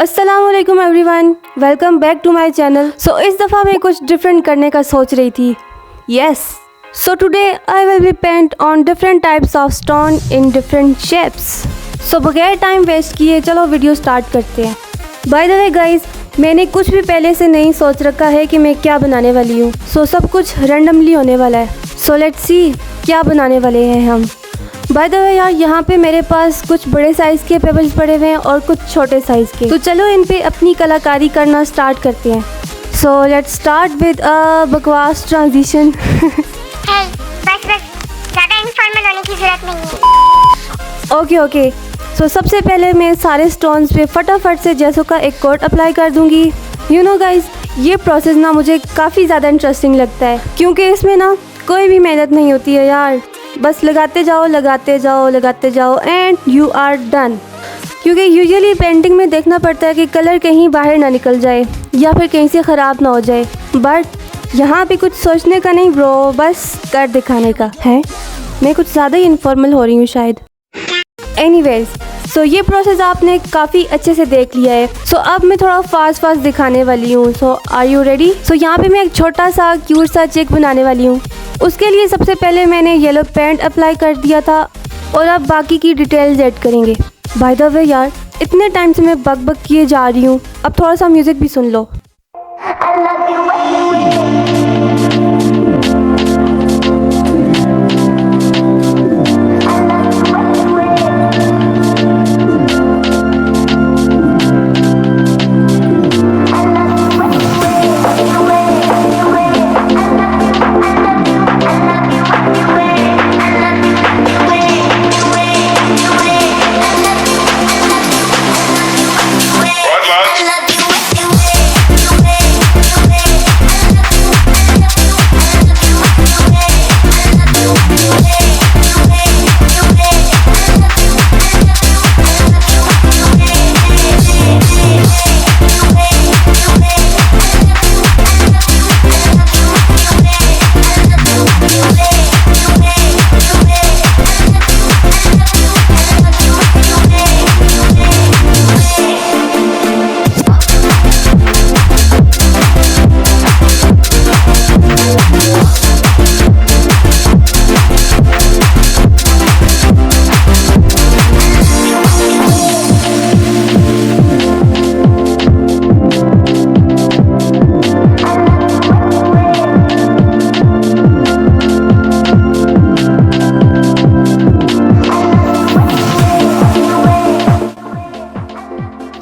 अस्सलामुअलैकुम everyone, welcome back to my channel. So इस दफ़ा मैं कुछ डिफरेंट करने का सोच रही थी। Yes, so today I will be paint on different types of stone in different shapes. So बगैर टाइम वेस्ट किए चलो वीडियो स्टार्ट करते हैं। बाय द वे गाइज, मैंने कुछ भी पहले से नहीं सोच रखा है कि मैं क्या बनाने वाली हूँ। सो सब कुछ रैंडमली होने वाला है। सो लेट्स सी क्या बनाने वाले हैं हम। बाय द वे यार, यहाँ पे मेरे पास कुछ बड़े साइज़ के पेबल्स पड़े हुए हैं और कुछ छोटे साइज़ के। तो चलो इन पे अपनी कलाकारी करना स्टार्ट करते हैं। So let's start with a बकवास ट्रांजिशन। बस ज़्यादा इनफॉर्मल होने की ज़रूरत नहीं है। ओके। सो सबसे पहले मैं सारे स्टोन्स पे फटाफट से जैसो का एक कोट अप्लाई कर दूंगी। यू नो गाइज, ये प्रोसेस ना मुझे काफ़ी ज़्यादा इंटरेस्टिंग लगता है क्योंकि इसमें ना कोई भी मेहनत नहीं होती है यार। बस लगाते जाओ एंड यू आर डन। क्योंकि यूजुअली पेंटिंग में देखना पड़ता है कि कलर कहीं बाहर ना निकल जाए या फिर कहीं से ख़राब ना हो जाए, बट यहाँ पे कुछ सोचने का नहीं ब्रो, बस कर दिखाने का है। मैं कुछ ज़्यादा ही इनफॉर्मल हो रही हूँ शायद। एनीवेज, सो ये प्रोसेस आपने काफ़ी अच्छे से देख लिया है। सो अब मैं थोड़ा फास्ट दिखाने वाली हूँ। सो आर यू रेडी? सो यहाँ पे मैं एक छोटा सा क्यूट सा चिक बनाने वाली हूँ। उसके लिए सबसे पहले मैंने येलो पेंट अप्लाई कर दिया था और अब बाकी की डिटेल्स ऐड करेंगे। बाय द वे यार, इतने टाइम से मैं बक किए जा रही हूँ, अब थोड़ा सा म्यूज़िक भी सुन लो।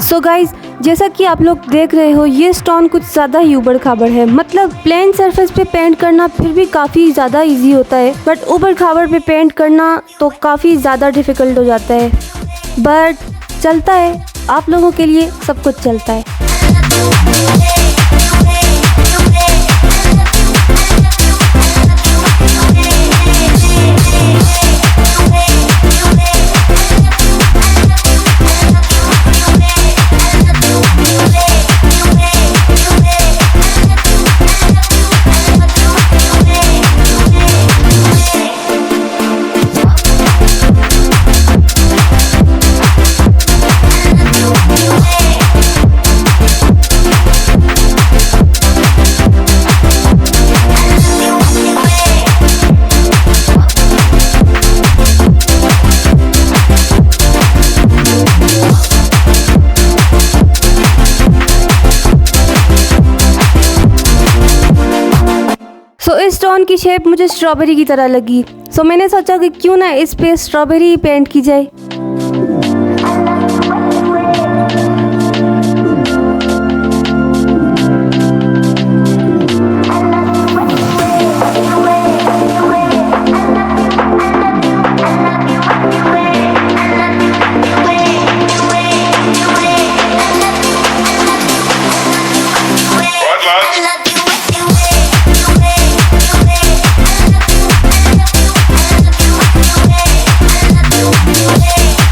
सो गाइज, जैसा कि आप लोग देख रहे हो, ये स्टोन कुछ ज़्यादा ही उबड़ खाबड़ है। मतलब प्लेन सरफेस पे पेंट करना फिर भी काफ़ी ज़्यादा इजी होता है, बट उबड़ खाबड़ पे पेंट करना तो काफ़ी ज़्यादा डिफ़िकल्ट हो जाता है। बट चलता है, आप लोगों के लिए सब कुछ चलता है। सो इस स्टोन की शेप मुझे स्ट्रॉबेरी की तरह लगी। सो मैंने सोचा कि क्यों ना इस पे स्ट्रॉबेरी पेंट की जाए। Yeah.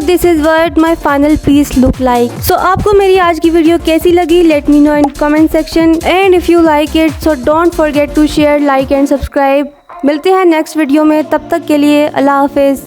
This is what my final piece look like. So आपको मेरी आज की वीडियो कैसी लगी, let me know in comment section and if you like it so don't forget to share, like and subscribe. मिलते हैं नेक्स्ट वीडियो में, तब तक के लिए अल्लाह हाफिज।